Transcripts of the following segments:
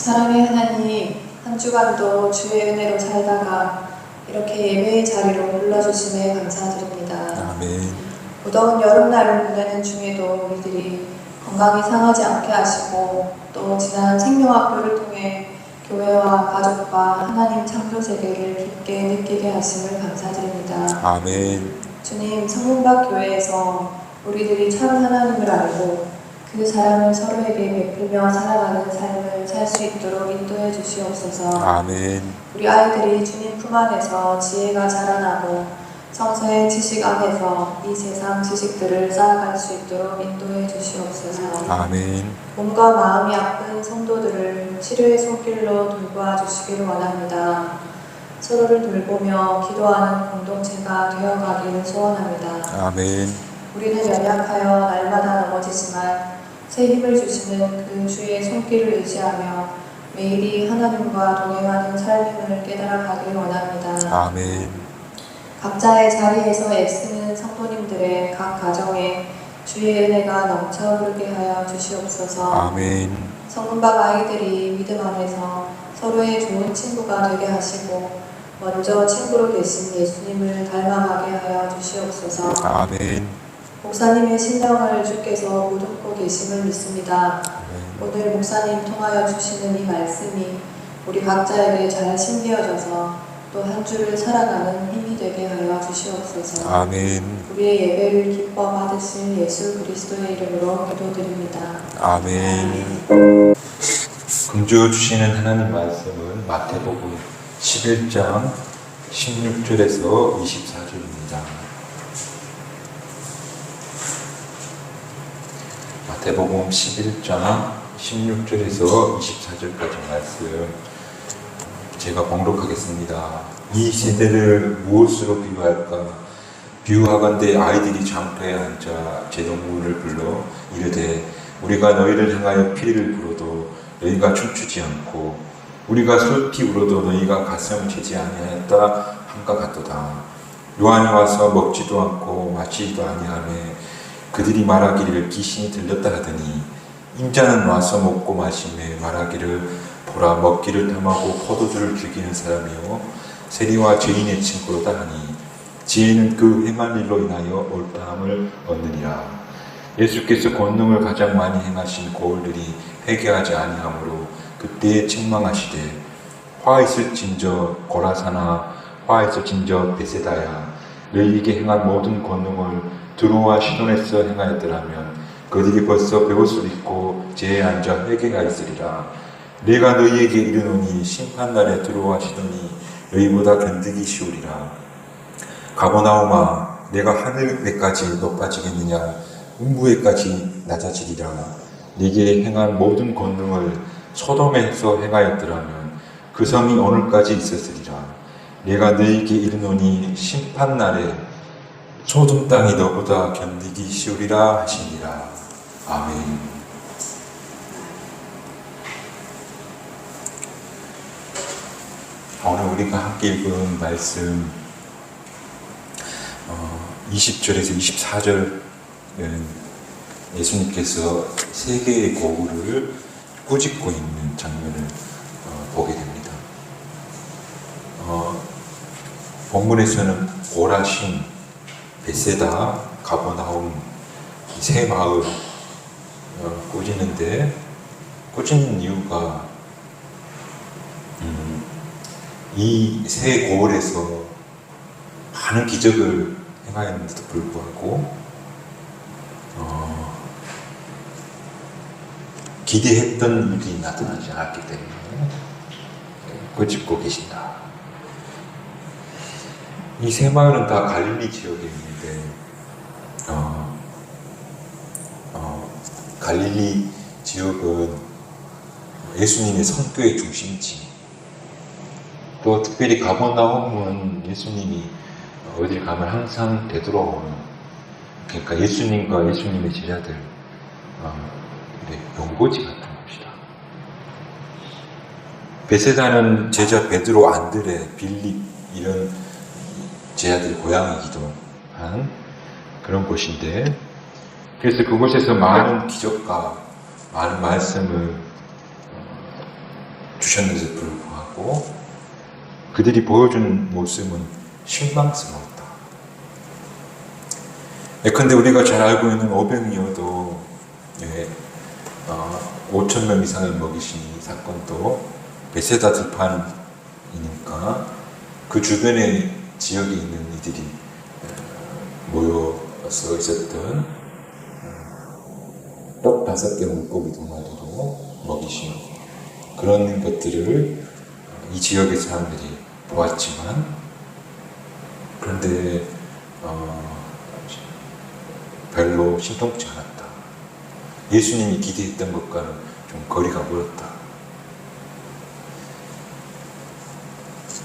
사랑의 하나님, 한 주간도 주의 은혜로 살다가 이렇게 예배의 자리로 불러주심에 감사드립니다. 아멘. 무더운 여름날을 보내는 중에도 우리들이 건강이 상하지 않게 하시고 또 지난 생명학교를 통해 교회와 가족과 하나님 창조 세계를 깊게 느끼게 하심을 감사드립니다. 아멘. 주님, 성문박 교회에서 우리들이 참 하나님을 알고 그 사랑을 서로에게 베풀며 살아가는 삶을 살 수 있도록 인도해 주시옵소서. 아멘. 우리 아이들이 주님 품 안에서 지혜가 자라나고 성서의 지식 안에서 이 세상 지식들을 쌓아갈 수 있도록 인도해 주시옵소서. 아멘. 몸과 마음이 아픈 성도들을 치료의 손길로 돌보아 주시기를 원합니다. 서로를 돌보며 기도하는 공동체가 되어가기를 소원합니다. 아멘. 우리는 연약하여 날마다 넘어지지만 새 힘을 주시는 그 주의 손길을 의지하며 매일이 하나님과 동행하는 삶임을 깨달아가길 원합니다. 아멘. 각자의 자리에서 애쓰는 성도님들의 각 가정에 주의 은혜가 넘쳐 흐르게 하여 주시옵소서. 아멘. 성문박 아이들이 믿음 안에서 서로의 좋은 친구가 되게 하시고 먼저 친구로 계신 예수님을 닮아가게 하여 주시옵소서. 아멘. 목사님의 심령을 주께서 보듬고 계심을 믿습니다. 오늘 목사님 통하여 주시는 이 말씀이 우리 각자에게 잘 심겨져서 또 한 주를 살아가는 힘이 되게 하여 주시옵소서. 아멘. 우리의 예배를 기뻐 받으실 예수 그리스도의 이름으로 기도드립니다. 아멘. 금주 주시는 하나님 말씀은 마태복음 11장 16절에서 24절입니다. 마태복음 11장 16절에서 24절까지 말씀 제가 봉독하겠습니다. 이 세대를 무엇으로 비유할까? 비유하건대 아이들이 장터에 앉아 제동문을 불러 이르되 우리가 너희를 향하여 피리를 불어도 너희가 춤추지 않고 우리가 솔피 울어도 너희가 가슴을 치지 아니하였다 함과 같도다. 요한이 와서 먹지도 않고 마시지도 아니하며 그들이 말하기를 귀신이 들렸다 하더니 인자는 와서 먹고 마시며 말하기를 보라 먹기를 탐하고 포도주를 즐기는 사람이요 세리와 죄인의 친구로다 하니 지혜는 그 행한 일로 인하여 옳다함을 얻느니라. 예수께서 권능을 가장 많이 행하신 고을들이 회개하지 아니하므로 그때에 책망하시되 화 있을진저 고라사나 화 있을진저 베세다야 너희에게 행한 모든 권능을 두로와 시돈에서 행하였더라면 그들이 벌써 배옷을 입고 제에 앉아 회개가 있으리라. 내가 너희에게 이르노니 심판날에 두로와 시돈이 너희보다 견디기 쉬우리라. 가버나움아 내가 하늘에까지 높아지겠느냐 음부에까지 낮아지리라. 네게 행한 모든 권능을 소돔에서 행하였더라면 그 성이 오늘까지 있었으리라. 내가 너희에게 이르노니 심판날에 소돔 땅이 너보다 견디기 쉬우리라 하시니라. 아멘. 오늘 우리가 함께 읽은 말씀 20절에서 24절은 예수님께서 세 개의 고울을 꾸짖고 있는 장면을 보게 됩니다. 본문에서는 고라신, 베세다, 가버나움 이 세 마을 꾸짖는데 꾸짖는 이유가 이 세 고을에서 많은 기적을 행하였는데도 불구하고 기대했던 일이 나타나지 않았기 때문에 꾸짖고 계신다. 이 세 마을은 다 갈릴리 지역에 있는데 갈릴리 지역은 예수님의 선교의 중심지, 또 특별히 가버나움은 예수님이 어딜 가면 항상 되돌아오는, 그러니까 예수님과 예수님의 제자들 연고지 같은 곳이다. 베세다는 제자 베드로, 안드레, 빌립 이런 제자들의 고향이기도 한 그런 곳인데, 그래서 그곳에서 많은 기적과 많은 말씀을 주셨는데도 불구하고 그들이 보여준 모습은 실망스러웠다. 예컨대 우리가 잘 알고 있는 오병이어도 5천 명 이상을 먹이신 이 사건도 베세다 들판이니까 그 주변의 지역에 있는 이들이 모여서 있었던 떡 5개 물고기 2마리로 먹이신 그런 것들을 이 지역의 사람들이 보았지만 그런데 별로 신통치 않았다. 예수님이 기대했던 것과는 좀 거리가 멀었다.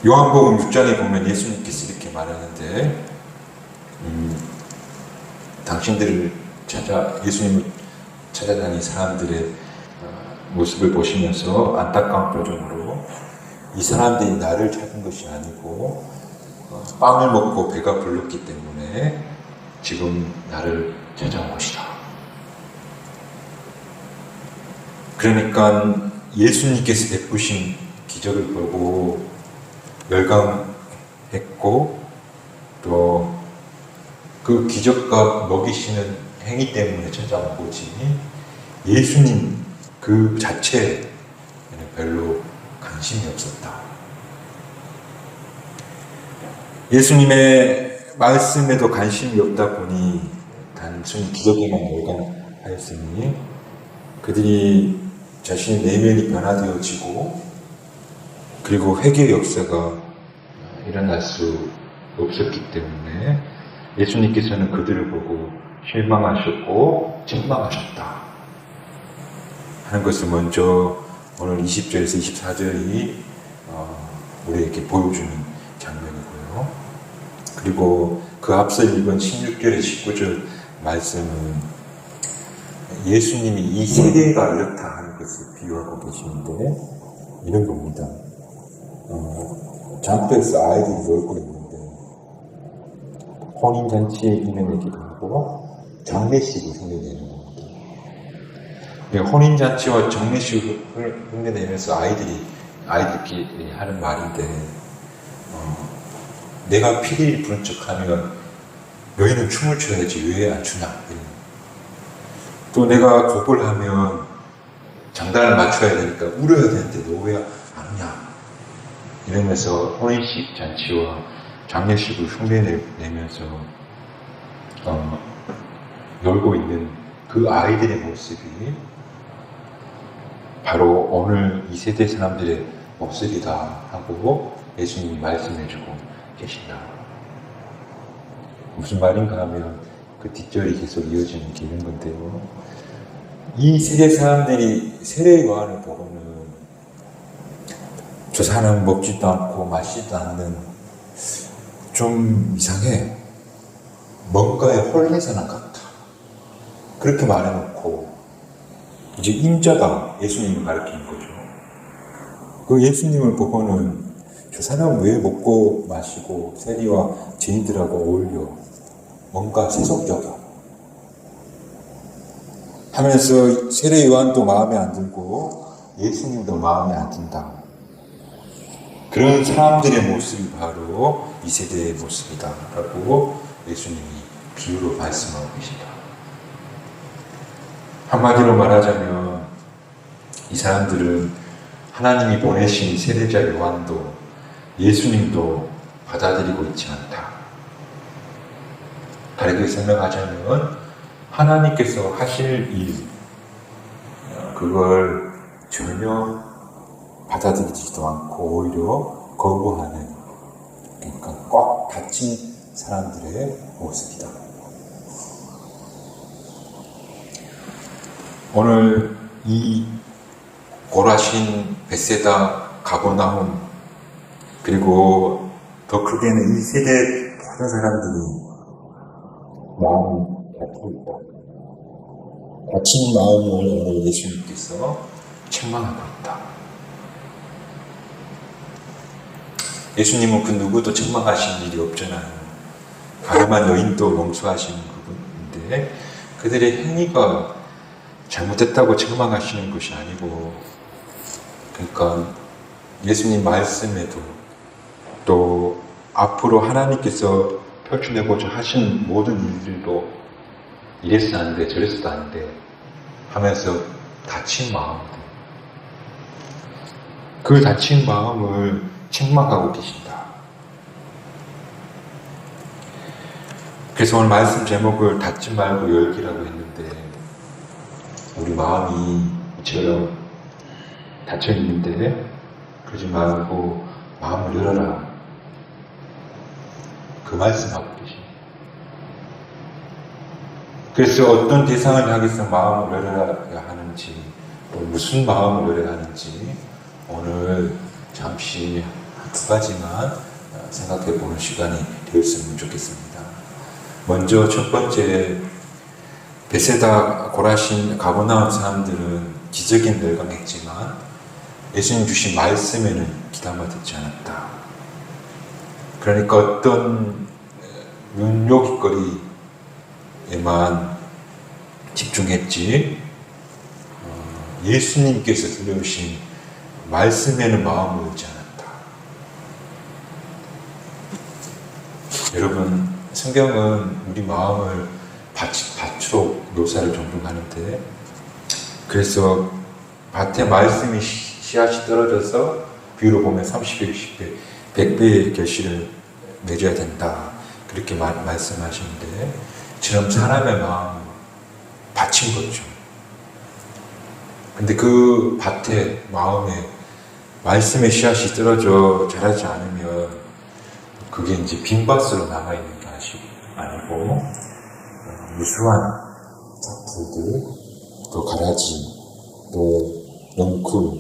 요한복음 6장에 보면 예수님께서 이렇게 말하는데 당신들을 예수님을 찾아다닌 사람들의 모습을 보시면서 안타까운 표정으로 이 사람들이 나를 찾은 것이 아니고 빵을 먹고 배가 불렀기 때문에 지금 나를 찾아온 것이다. 그러니까 예수님께서 베푸신 기적을 보고 열광했고 또 그 기적과 먹이시는 행위 때문에 찾아온 거지 예수님 그 자체에는 별로 관심이 없었다. 예수님의 말씀에도 관심이 없다 보니 단순히 기적에만 열광하였으니 그들이 자신의 내면이 변화되어지고 그리고 회개의 역사가 일어날 수 없었기 때문에 예수님께서는 그들을 보고 실망하셨고 책망하셨다 하는 것을 먼저 오늘 20절에서 24절이 우리에게 보여주는 장면이고요. 그리고 그 앞서 읽은 16절에 19절 말씀은 예수님이 이 세대가 이렇다 하는 것을 비유하고 계시는데 이런 겁니다. 장터에서 아이들이 놀고 있는데 혼인잔치에 흉내내기도 하고 장례식을 흉내내는 겁니다. 혼인잔치와 장례식을 흉내내면서 아이들끼리 하는 말인데 내가 피리를 부른 척하면 너희는 춤을 춰야지 왜 안 추냐. 또 내가 곡을 하면 장단을 맞춰야 되니까 울어야 되는데 너 왜 안 우냐. 이러면서 혼인식 잔치와 장례식을 흉내내면서 놀고 있는 그 아이들의 모습이 바로 오늘 이 세대 사람들의 모습이다 하고 예수님이 말씀해주고 계신다. 무슨 말인가 하면 그 뒷절이 계속 이어지는 게 이런 건데요. 이 세대 사람들이 세례 요한을 보고는 저 사람은 먹지도 않고 마시지도 않는 좀 이상해. 뭔가에 홀해서는 같다. 그렇게 말해놓고 이제 임자가 예수님을 가리키는 거죠. 그 예수님을 보고는 저 사람은 왜 먹고 마시고 세리와 죄인들하고 어울려 뭔가 세속적이야 하면서 세례 요한도 마음에 안 들고 예수님도 마음에 안 든다. 그런 사람들의 모습이 바로 이 세대의 모습이다 라고 예수님이 비유로 말씀하고 계시다. 한마디로 말하자면 이 사람들은 하나님이 보내신 세례자 요한도 예수님도 받아들이고 있지 않다. 다르게 설명하자면 하나님께서 하실 일 그걸 전혀 받아들이지도 않고 오히려 거부하는 그러니까 꽉 닫힌 사람들의 모습이다. 오늘 이 고라신, 베세다, 가버나움 그리고 더 크게는 이 세대 모든 사람들이 마음이 닫혀 있다. 닫힌 마음을 오늘 예수님께서 책망하고 있다. 예수님은 그 누구도 책망하신 일이 없잖아요. 가늠한 여인도 용서하시는 부분인데 그들의 행위가 잘못했다고 책망하시는 것이 아니고 그러니까 예수님 말씀에도 또 앞으로 하나님께서 펼쳐내고자 하신 모든 일들도 이래서 안 돼, 저래서도 안 돼 하면서 다친 마음들, 그 다친 마음을 책망하고 계신다. 그래서 오늘 말씀 제목을 닫지 말고 열기라고 했는데, 우리 마음이 이처럼 닫혀 있는데 그러지 말고 마음을 열어라, 그 말씀하고 계십니다. 그래서 어떤 대상을 향해서 마음을 열어야 하는지, 또 무슨 마음을 열어야 하는지 오늘 잠시 두 가지만 생각해 보는 시간이 되었으면 좋겠습니다. 먼저 첫 번째, 베세다 고라신 가버나움 사람들은 기적인 멸망했지만 예수님 주신 말씀에는 귀담아 듣지 않았다. 그러니까 어떤 눈요깃거리에만 집중했지, 예수님께서 들려오신 말씀에는 마음을 열지 않았다. 여러분, 성경은 우리 마음을 밭으로 묘사를 종종 하는데, 그래서 밭에 말씀이 씨앗이 떨어져서 비유로 보면 30배, 60배, 100배의 결실을 맺어야 된다, 그렇게 말씀하시는데, 저런 사람의 마음은 밭인 거죠. 근데 그 밭에, 마음에 말씀의 씨앗이 떨어져 자라지 않으면 그게 이제 빈밭으로 남아있는 게 아니고 무수한 풀들, 또 가라지, 또 넝쿨,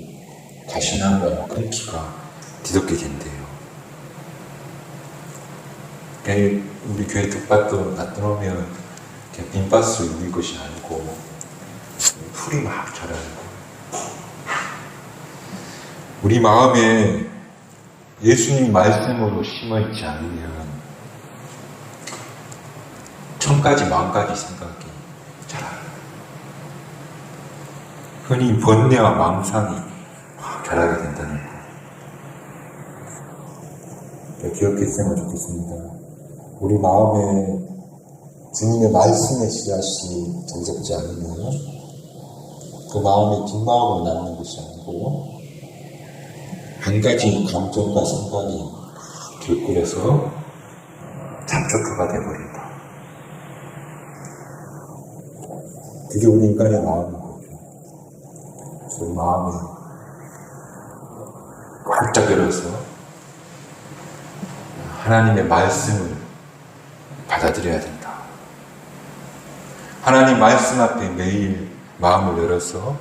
가시나무, 끊기가 뒤덮게 된대요. 우리 교회 텃밭도 놔두면 그냥 빈밭으로 누릴 것이 아니고 풀이 막 자라는 거예요. 우리 마음에 예수님 말씀으로 심어있지 않으면 천가지 만가지 생각이 자라요. 흔히 번뇌와 망상이 막 자라게 된다는 거, 기억했으면 좋겠습니다. 우리 마음에 주님의 말씀의 씨앗이 정적지 않으면 그 마음이 뒷마음으로 남는 것이 아니고 한 가지 감정과 생각이 들끓여서 잡초가가 되어버린다. 그게 우리 인간의 마음인 거죠. 그 마음을 활짝 열어서 하나님의 말씀을 받아들여야 된다. 하나님 말씀 앞에 매일 마음을 열어서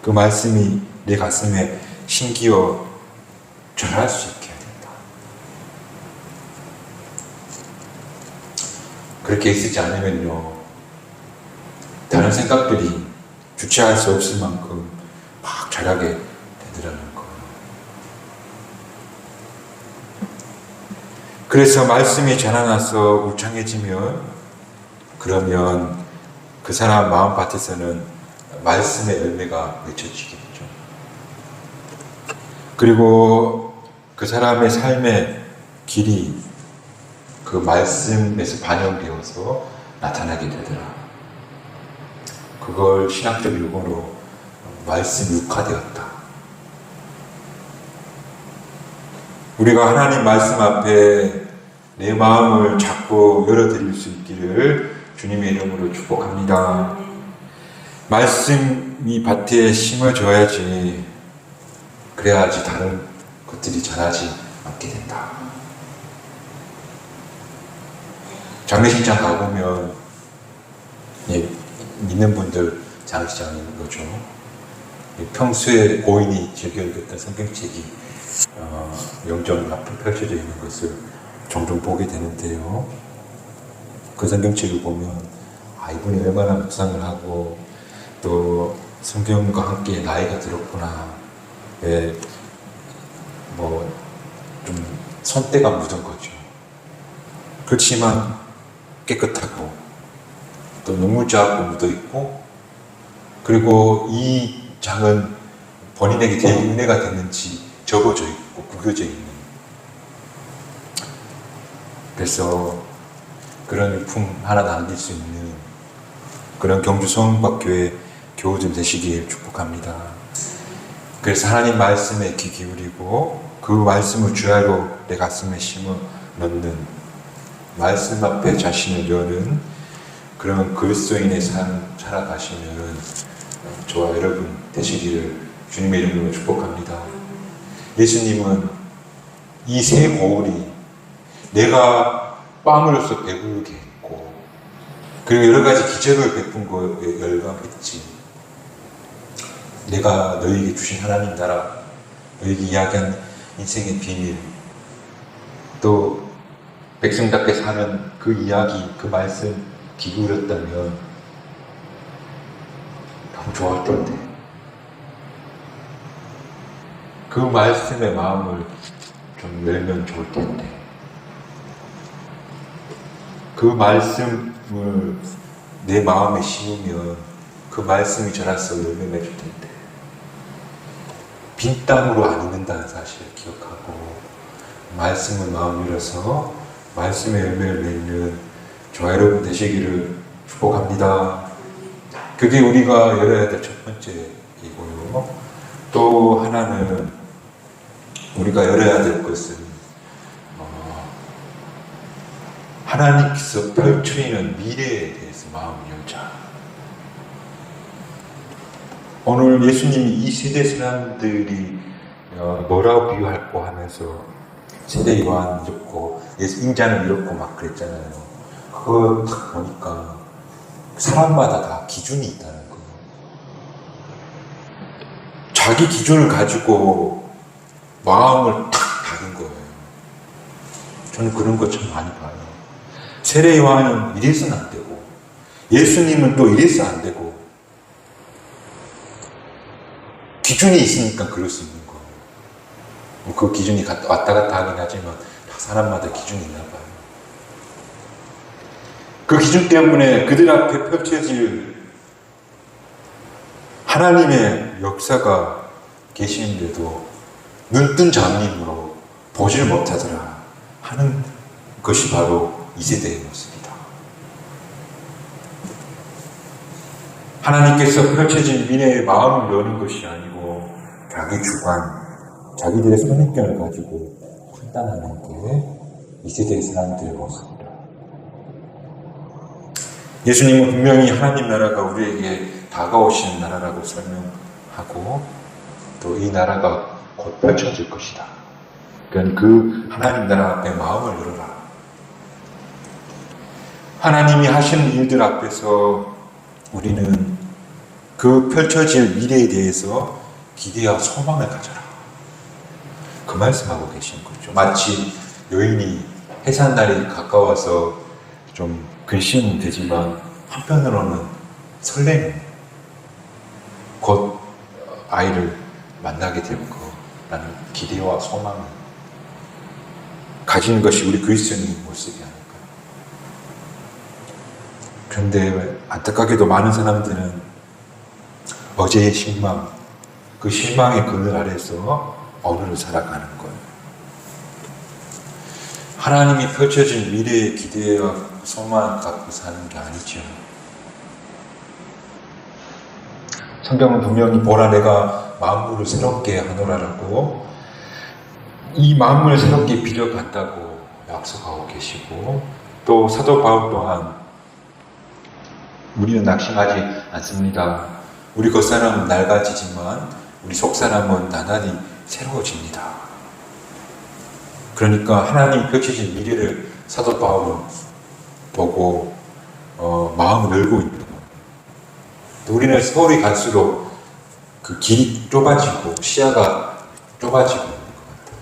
그 말씀이 내 가슴에 심기어 전할 수 있게 해야 된다. 그렇게 있지 않으면요, 다른 생각들이 주체할 수 없을 만큼 막 자라게 되더라는 거예요. 그래서 말씀이 자라나서 울창해지면, 그러면 그 사람 마음밭에서는 말씀의 열매가 맺혀지겠죠. 그리고 그 사람의 삶의 길이 그 말씀에서 반영되어서 나타나게 되더라. 그걸 신학적 용어로 말씀 육화되었다. 우리가 하나님 말씀 앞에 내 마음을 자꾸 열어드릴 수 있기를 주님의 이름으로 축복합니다. 말씀이 밭에 심어져야지, 그래야지 다른 것들이 자라지 않게 된다. 장례식장 가보면 믿는 분들 장례식장인 거죠. 평소에 고인이 즐겨 읽었던 성경책이 영전 앞에 펼쳐져 있는 것을 종종 보게 되는데요. 그 성경책을 보면 이분이 얼마나 묵상을 하고 또 성경과 함께 나이가 들었구나, 좀 손때가 묻은 거죠. 그렇지만 깨끗하고 또 눈물자국 묻어 있고, 그리고 이 장은 본인에게 되게 은혜가 됐는지 접어져 있고 구겨져 있는, 그래서 그런 일품 하나 남길 수 있는 그런 경주 성박교회 교우들 되시길 축복합니다. 그래서 하나님 말씀에 귀 기울이고 그 말씀을 주야로 내 가슴에 심어 넣는, 말씀 앞에 자신을 여는 그런 그리스도인의 삶 살아가시는 저와 여러분 되시기를 주님의 이름으로 축복합니다. 예수님은 이 세 거울이 내가 빵으로서 배부르게 했고, 그리고 여러 가지 기적을 베푼 거에 열광했지. 내가 너희에게 주신 하나님 나라, 너희에게 이야기한 인생의 비밀, 또 백성답게 사는 그 이야기, 그 말씀 기울였다면 너무 좋을 텐데. 그 말씀의 마음을 좀 열면 좋을 텐데. 그 말씀을 내 마음에 심으면 그 말씀이 자라서 열매 맺을 텐데. 빈 땅으로 안 있는다는 사실을 기억하고 말씀을 마음 열어서 말씀의 열매를 맺는 저와 여러분 되시기를 축복합니다. 그게 우리가 열어야 될 첫 번째이고요. 또 하나는 우리가 열어야 될 것은 하나님께서 펼치는 미래에 대해서 마음을 열자. 오늘 예수님이 이 세대 사람들이 뭐라고 비유할까 하면서 세대 요한 이렇고 인자는 이렇고 막 그랬잖아요. 그거 딱 보니까 사람마다 다 기준이 있다는 거예요. 자기 기준을 가지고 마음을 탁 닫은 거예요. 저는 그런 거 참 많이 봐요. 세례 요한은 이래서는 안 되고 예수님은 또 이래서 안 되고, 기준이 있으니까 그럴 수 있는 거예요. 그 기준이 왔다 갔다 하긴 하지만 다 사람마다 기준이 있나 봐요. 그 기준 때문에 그들 앞에 펼쳐질 하나님의 역사가 계시는데도 눈뜬 장님으로 보지를 못하더라 하는 것이 바로 이 세대의 모습이다. 하나님께서 펼쳐진 미래의 마음을 여는 것이 아니고 자기 주관, 자기들의 선입견을 가지고 판단하는 게 이 세대의 사람들의 모습이다. 예수님은 분명히 하나님 나라가 우리에게 다가오시는 나라라고 설명하고 또 이 나라가 곧 펼쳐질 것이다. 그러니까 그 하나님 나라 앞에 마음을 열어라. 하나님이 하시는 일들 앞에서 우리는 그 펼쳐질 미래에 대해서 기대와 소망을 가져라. 그 말씀하고 계신 거죠. 마치 여인이 해산날이 가까워서 좀 근심은 되지만 한편으로는 설레는, 곧 아이를 만나게 될 거라는 기대와 소망을 가지는 것이 우리 그리스도인의 모습이 아닐까. 그런데 안타깝게도 많은 사람들은 어제의 실망, 그 실망의 그늘 아래서 오늘을 살아가는 거예요. 하나님이 펼쳐진 미래의 기대와 소망을 갖고 사는 게 아니죠. 성경은 분명히 보라 내가 만물을 새롭게 하노라라고, 이 만물을 새롭게 빚어간다고 약속하고 계시고, 또 사도 바울 또한 우리는 낙심하지 않습니다. 우리 겉사람은 낡아지지만 우리 속사람은 나날이 새로워집니다. 그러니까 하나님 펼쳐진 미래를 사도 바울은 보고 마음을 열고 있는 거예요. 우리는 세월이 갈수록 그 길이 좁아지고 시야가 좁아지고 있는 것 같아요.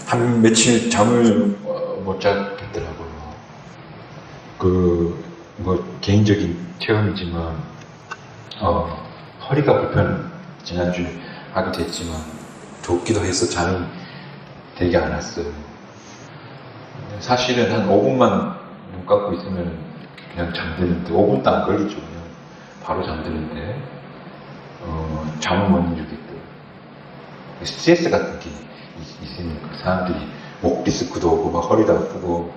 한 며칠 잠을 못 자겠더라고요. 개인적인 체험이지만 허리가 불편, 지난주에 하게 됐지만 좋기도 해서 잠이 되게 안 왔어요. 사실은 한 5분만 눈 감고 있으면 그냥 잠드는데, 5분도 안 걸리죠. 그냥 바로 잠드는데 잠을 못 이루겠다. 스트레스 같은 게 있으니까 사람들이 목 디스크도 오고 막 허리도 아프고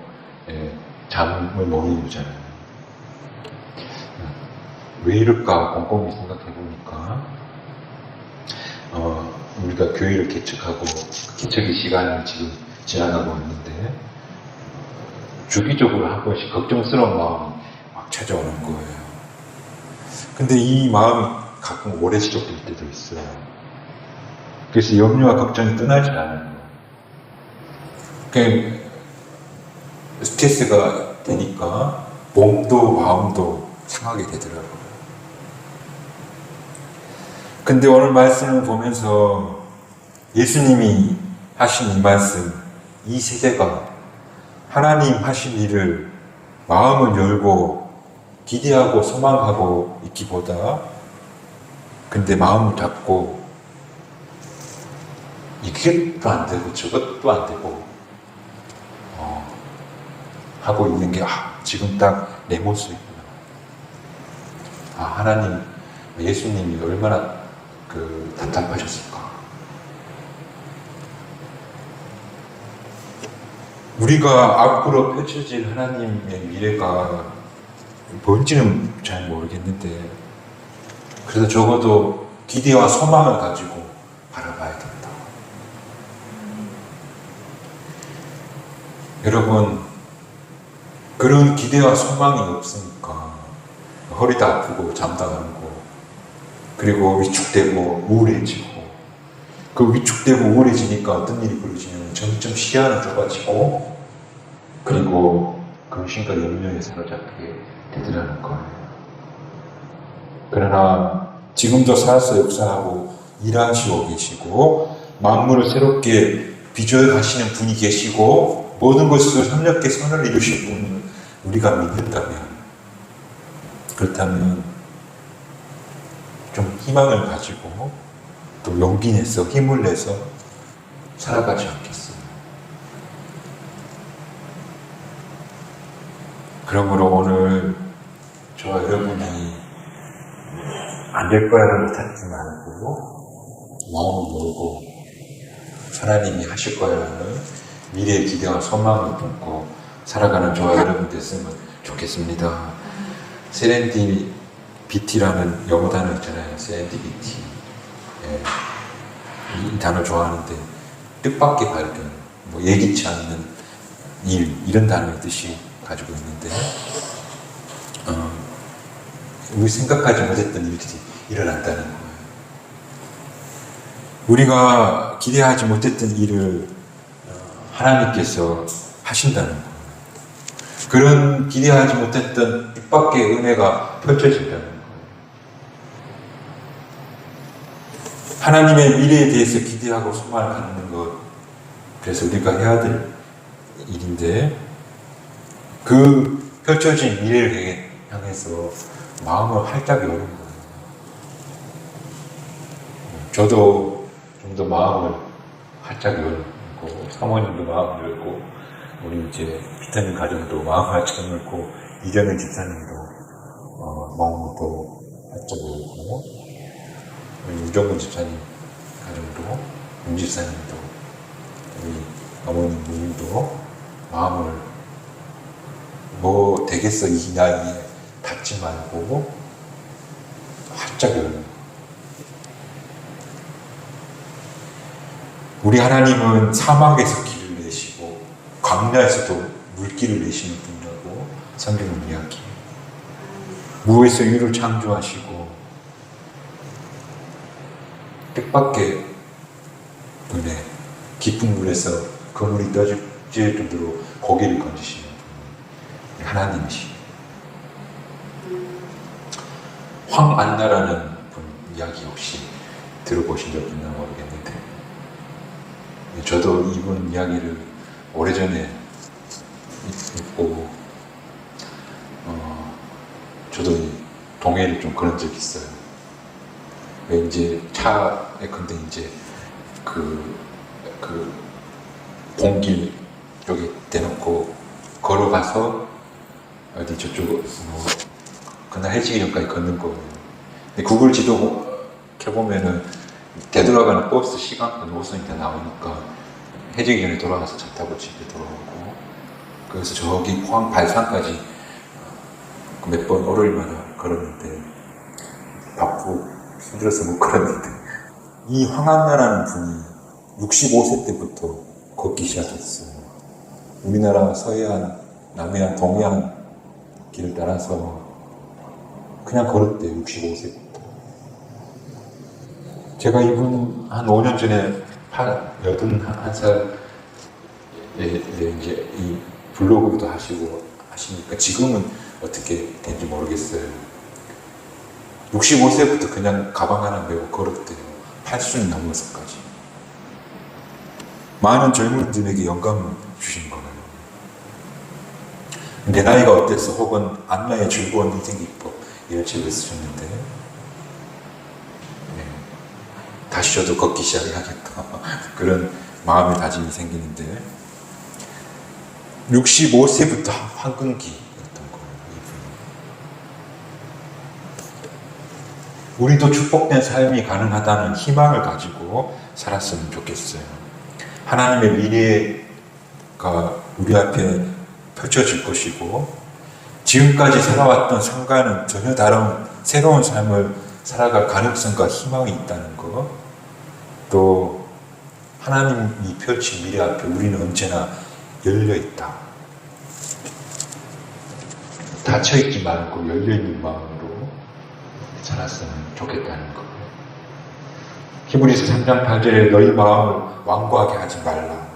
잠을 못 이루잖아요. 왜 이럴까 곰곰이 생각해 보니까 우리가 교회를 개척하고 개척의 시간이 지금 지나가고 있는데 주기적으로 한 번씩 걱정스러운 마음이 막 찾아오는 거예요. 근데 이 마음이 가끔 오래 지속될 때도 있어요. 그래서 염려와 걱정이 떠나지 않아요. 그러니까 스트레스가 되니까 몸도 마음도 상하게 되더라고요. 근데 오늘 말씀을 보면서 예수님이 하신 이 말씀, 이 세대가 하나님 하신 일을 마음을 열고 기대하고 소망하고 있기보다 근데 마음을 닫고 이것도 안 되고 저것도 안 되고 하고 있는 게 지금 딱 내 모습이구나. 하나님, 예수님이 얼마나 답답하셨을까. 우리가 앞으로 펼쳐질 하나님의 미래가 뭔지는 잘 모르겠는데 그래도 적어도 기대와 소망을 가지고 바라봐야 된다. 여러분, 그런 기대와 소망이 없으니까 허리도 아프고 잠도 안 오고 그리고 위축되고 우울해지고 그 위축되고 우울해지니까 어떤 일이 벌어지냐면 점점 시야는 좁아지고 그리고 근심과 염려에 사로잡히게 되더라는 거예요. 그러나 지금도 살아서 역사하고 일하시고 계시고 만물을 새롭게 비조하시는 분이 계시고 모든 것을 협력해 선을 이루실 분을 우리가 믿는다면 그렇다면 좀 희망을 가지고 또 용기 내서 힘을 내서 살아가지 않겠어요. 그러므로 오늘 저와 여러분이 안 될 거라고 찾지 말고 마음을 열고 하나님이 하실 거라는 미래의 기대와 소망을 품고 살아가는 저와 여러분 됐으면 좋겠습니다. 세렌디비티라는 영어 단어 있잖아요. 세렌디비티. 이 단어 좋아하는데 뜻밖의 발견, 예기치 않는 일 이런 단어의 뜻이 가지고 있는데 우리 생각하지 못했던 일들이 일어난다는 거예요. 우리가 기대하지 못했던 일을 하나님께서 하신다는 거예요. 그런 기대하지 못했던 뜻밖의 은혜가 펼쳐진다는 거예요. 하나님의 미래에 대해서 기대하고 소망을 갖는 것, 그래서 우리가 해야 될 일인데 그 펼쳐진 미래를 향해서 마음을 활짝 여는 거예요. 저도 좀 더 마음을 활짝 열고 사모님도 마음을 열고 우리 이제 비타민 가정도 마음을 활짝 열고 이전의 집사님도 마음도 활짝 열고 우리 유정근 집사님 가정도 윤 집사님도 우리 어머님 누님도 마음을 뭐 되겠어 이 나이에 닫지 말고 활짝 열는 거예요. 우리 하나님은 사막에서 길을 내시고 광야에서도 물길을 내시는 분이라고 성경은 이야기해요. 무에서 유를 창조하시고 뜻밖의 은혜, 깊은 물에서 그 물이 떠질 정도로 고기를 건지시는 분이 하나님이시죠. 황안나라는 분 이야기 혹시 들어보신 적 있나 모르겠는데 저도 이분 이야기를 오래전에 읽고 저도 동해를 좀 그런 적이 있어요. 왠지 차에 근데 이제 그 봉길 여기 대놓고 걸어가서 어디 저쪽 그날 해지기 전까지 걷는 거예요. 근데 구글 지도 이렇게 보면은 되돌아가는 버스 시간표 노선이 다 나오니까 해지기 전에 돌아가서 차 타고 집에 돌아오고, 그래서 저기 포항 발산까지 몇 번 월요일마다 걸었는데 바쁘고 힘들어서 못 걸었는데, 이 황한나라는 분이 65세 때부터 걷기 시작했어요. 우리나라 서해안, 남해안, 동해안 길을 따라서 그냥 걸었대요. 65세부터. 제가 이분 한 5년 전에 81살에 이제 이 블로그도 하시니까 지금은 어떻게 된지 모르겠어요. 65세부터 그냥 가방 하나 메고 걸었대요. 80년 넘어서까지. 많은 젊은이들에게 영감을 주신 거예요. 내 나이가 어땠어? 혹은 안나의 즐거운 인생 기법, 이런 책을 쓰셨는데, 네. 다시 저도 걷기 시작해야겠다. 그런 마음의 다짐이 생기는데, 65세부터 황금기였던 거예요. 우리도 축복된 삶이 가능하다는 희망을 가지고 살았으면 좋겠어요. 하나님의 미래가 우리 앞에 펼쳐질 것이고, 지금까지 살아왔던 삶과는 전혀 다른 새로운 삶을 살아갈 가능성과 희망이 있다는 것, 또 하나님이 펼친 미래 앞에 우리는 언제나 열려있다. 닫혀있지 말고 열려있는 마음으로 살았으면 좋겠다는 것. 히브리서 3장 8절에 너희 마음을 완고하게 하지 말라.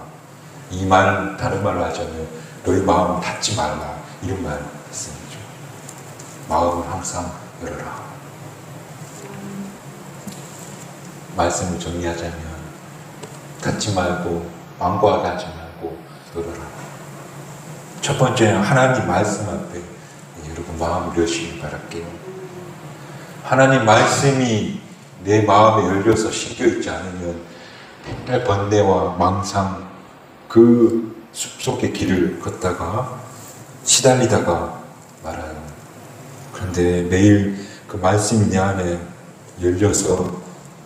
이 말은 다른 말로 하자면 너희 마음을 닫지 말라. 이런 말을 했습니다. 마음을 항상 열어라. 말씀을 정리하자면 닫지 말고 완고하게 하지 말고 열어라. 첫 번째는 하나님 말씀 앞에 여러분 마음을 여시길 바랄게요. 하나님 말씀이 내 마음에 열려서 심겨있지 않으면 맨날 번뇌와 망상, 그 숲속의 길을 걷다가 시달리다가 말아요. 그런데 매일 그 말씀이 내 안에 열려서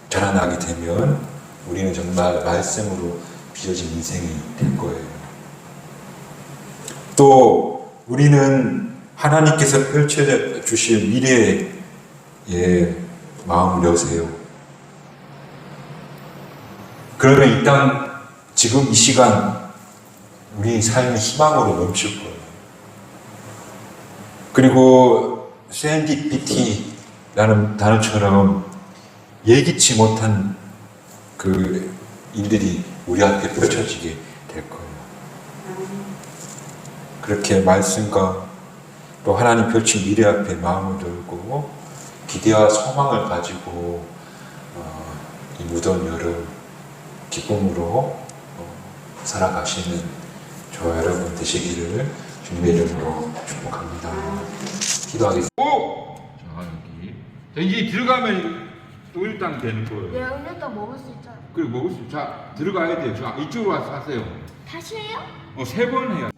자라나게 되면 우리는 정말 말씀으로 빚어진 인생이 될 거예요. 또 우리는 하나님께서 펼쳐주실 미래에 마음을 여세요. 그러면 이 땅, 지금 이 시간 우리 삶이 희망으로 넘칠 거예요. 그리고 세렌디피티라는 단어처럼 예기치 못한 그 일들이 우리 앞에 펼쳐지게 될 거예요. 그렇게 말씀과 또 하나님 펼친 미래 앞에 마음을 열고 기대와 소망을 가지고 이 무더운 여름 기쁨으로 살아가시는 저와 여러분 되시기를 주님의 이름으로 축복합니다. 기도하겠습니다. 자, 여기. 자, 이제 들어가면 또 일당 되는 거예요. 네, 음료도 먹을 수 있잖아. 그리고 먹을 수, 자, 들어가야 돼요. 자, 이쪽으로 와서 하세요. 다시 해요? 3번 해야 돼.